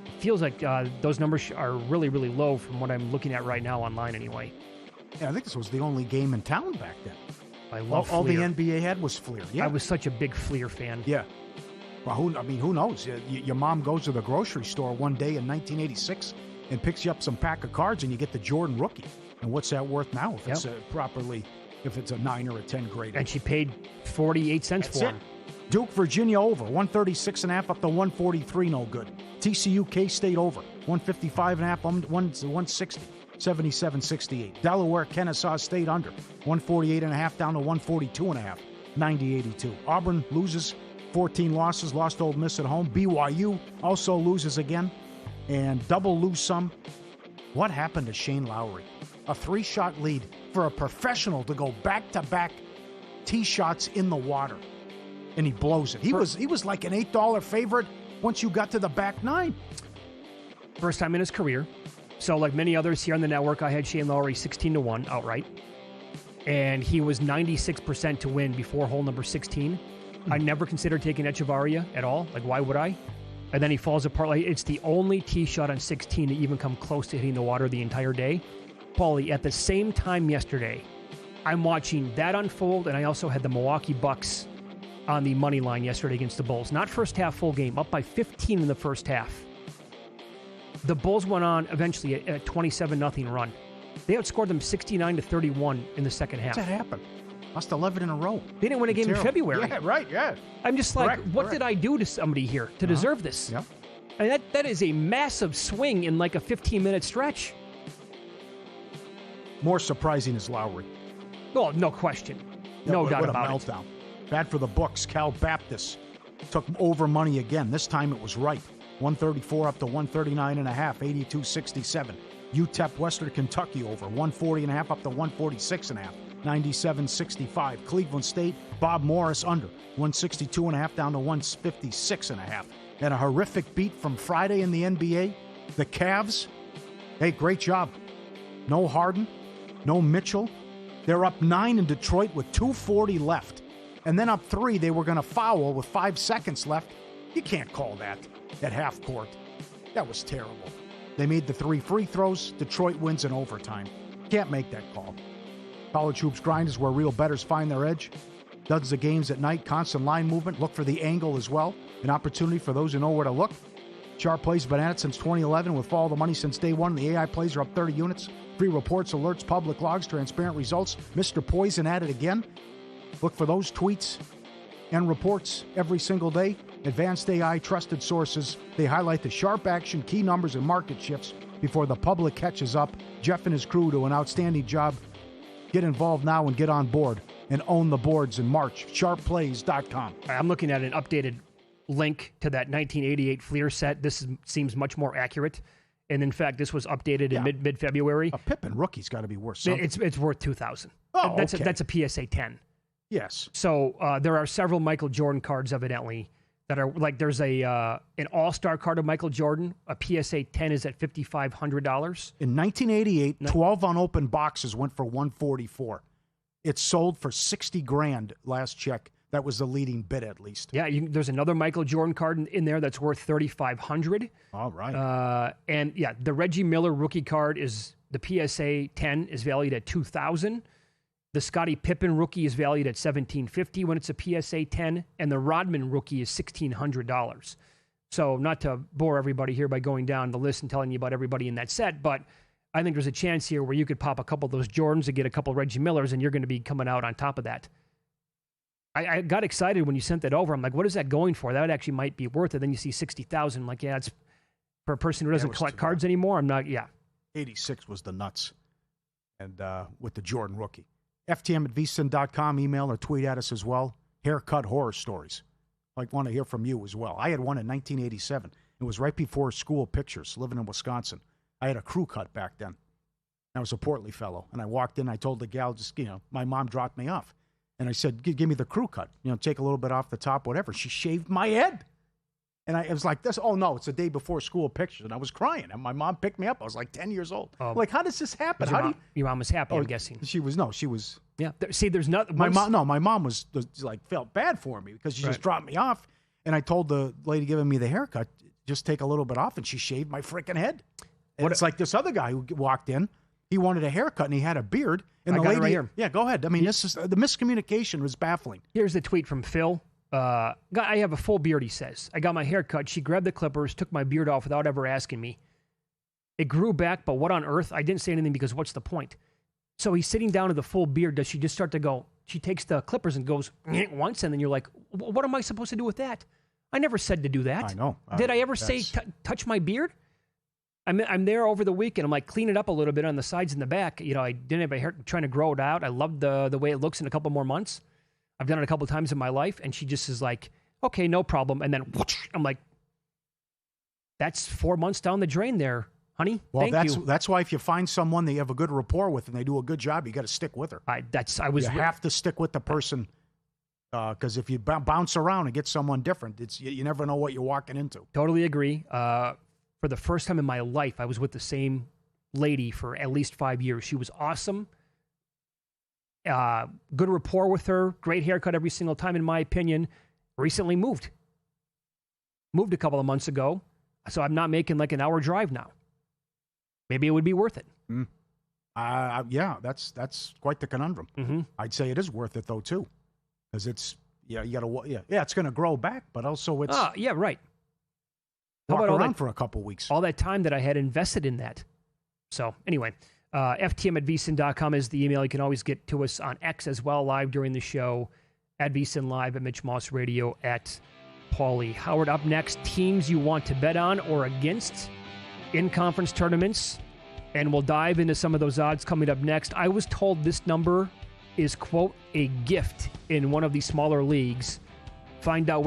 It feels like those numbers are really, really low from what I'm looking at right now online anyway. Yeah, I think this was the only game in town back then. I love all the Fleer. NBA had was Fleer. Yeah. I was such a big Fleer fan. Yeah. Well, who knows? Your mom goes to the grocery store one day in 1986 and picks you up some pack of cards, and you get the Jordan rookie. And what's that worth now if it's if it's a 9 or a 10 grade? And she paid 48 cents for him. Duke, Virginia over, 136.5 up to 143, no good. TCU, K-State over, 155.5, 160, 77.68. Delaware, Kennesaw State under, 148.5 down to 142.5, 90.82. Auburn loses 14 losses, lost Ole Miss at home. BYU also loses again, and double lose some. What happened to Shane Lowry? A 3-shot lead for a professional to go back-to-back tee shots in the water, and he blows it. He was like an $8 favorite once you got to the back 9. First time in his career. So like many others here on the network, I had Shane Lowry 16-1 outright, and he was 96% to win before hole number 16. I never considered taking Echeverria at all. Like, why would I? And then he falls apart. Like, it's the only tee shot on 16 to even come close to hitting the water the entire day. Paulie, at the same time yesterday, I'm watching that unfold, and I also had the Milwaukee Bucks on the money line yesterday against the Bulls. Not first half full game, up by 15 in the first half. The Bulls went on eventually a 27-0 run. They outscored them 69-31 in the second half. How'd that happen? Lost 11 in a row. They didn't win a game in February. Yeah, right, yeah. I'm just like, what did I do to somebody here to deserve this? Yep. I mean, that is a massive swing in like a 15-minute stretch. More surprising is Lowry. Well, no question. No doubt about it. Meltdown. Bad for the books. Cal Baptist took over money again. This time it was right. 134 up to 139.5, 82-67. UTEP Western Kentucky over 140.5 up to 146.5, 97-65. Cleveland State, Bob Morris under 162.5 down to 156.5. And a horrific beat from Friday in the NBA. The Cavs, hey, great job. No Harden, no Mitchell. They're up 9 in Detroit with 2:40 left. And then up 3, they were going to foul with 5 seconds left. You can't call that at half court. That was terrible. They made the 3 free throws. Detroit wins in overtime. Can't make that call. College Hoops Grind is where real bettors find their edge. Dozens of games at night, constant line movement. Look for the angle as well. An opportunity for those who know where to look. Sharp Plays been at it since 2011 with Follow the Money since day one. The AI plays are up 30 units. Free reports, alerts, public logs, transparent results. Mr. Poison at it again. Look for those tweets and reports every single day. Advanced AI, trusted sources. They highlight the sharp action, key numbers, and market shifts before the public catches up. Jeff and his crew do an outstanding job. Get involved now and get on board and own the boards in March. SharpPlays.com. I'm looking at an updated link to that 1988 Fleer set. This seems much more accurate. And in fact, this was updated in mid-February. A Pippen rookie's got to be worth something. It's worth $2,000. Oh, that's okay. That's a PSA 10. Yes. So there are several Michael Jordan cards, evidently, that are like there's an all-star card of Michael Jordan. A PSA 10 is at $5,500. In 1988, 12 unopened boxes went for $144. It sold for $60,000 last check. That was the leading bid, at least. Yeah, there's another Michael Jordan card in there that's worth $3,500. All right. And yeah, the Reggie Miller rookie card is the PSA 10 is valued at $2,000. The Scottie Pippen rookie is valued at $1,750 when it's a PSA 10, and the Rodman rookie is $1,600. So not to bore everybody here by going down the list and telling you about everybody in that set, but I think there's a chance here where you could pop a couple of those Jordans and get a couple of Reggie Millers, and you're going to be coming out on top of that. I got excited when you sent that over. I'm like, what is that going for? That actually might be worth it. Then you see $60,000. I'm like, yeah, it's for a person who doesn't collect cards anymore. I'm not, 86 was the nuts. And with the Jordan rookie. FTM at VSiN.com, email or tweet at us as well. Haircut horror stories. Like, want to hear from you as well. I had one in 1987. It was right before school pictures, living in Wisconsin. I had a crew cut back then. I was a portly fellow. And I walked in, I told the gal, my mom dropped me off. And I said, give me the crew cut. Take a little bit off the top, whatever. She shaved my head. And I was like, oh, no, it's the day before school pictures. And I was crying. And my mom picked me up. I was like 10 years old. Like, how does this happen? Your mom was happy, I'm guessing. She was. Yeah. See, there's nothing. My mom was like, felt bad for me because she just dropped me off. And I told the lady giving me the haircut, just take a little bit off. And she shaved my freaking head. And it's like this other guy who walked in. He wanted a haircut and he had a beard. And the lady, right here. Yeah, go ahead. I mean, this is the miscommunication was baffling. Here's the tweet from Phil. I have a full beard, he says. I got my hair cut. She grabbed the clippers, took my beard off without ever asking me. It grew back, but what on earth? I didn't say anything because what's the point? So he's sitting down to the full beard. Does she just start to go? She takes the clippers and goes once, and then you're like, what am I supposed to do with that? I never said to do that. I know. Did I ever say touch my beard? I'm there over the weekend. I'm like, clean it up a little bit on the sides and the back. I didn't have a hair, trying to grow it out. I love the way it looks in a couple more months. I've done it a couple times in my life, and she just is like, okay, no problem. And then whoosh, I'm like, that's 4 months down the drain there, honey. Well, Thank you. That's why if you find someone that you have a good rapport with and they do a good job, you got to stick with her. You have to stick with the person because if you bounce around and get someone different, you never know what you're walking into. Totally agree. For the first time in my life, I was with the same lady for at least 5 years. She was awesome. Good rapport with her. Great haircut every single time, in my opinion. Recently moved a couple of months ago. So I'm not making like an hour drive now. Maybe it would be worth it. Yeah, that's quite the conundrum. Mm-hmm. I'd say it is worth it, though, too. Because it's, Yeah, you got to. Yeah, it's going to grow back, but also it's. Yeah, right. Walk around for a couple weeks. All that time that I had invested in that. So anyway, ftm@vsin.com is the email. You can always get to us on X as well, live during the show, at VSiN Live, at Mitch Moss Radio, at Paulie Howard. Up next, teams you want to bet on or against in conference tournaments, and we'll dive into some of those odds coming up next. I was told this number is, quote, a gift in one of the smaller leagues. Find out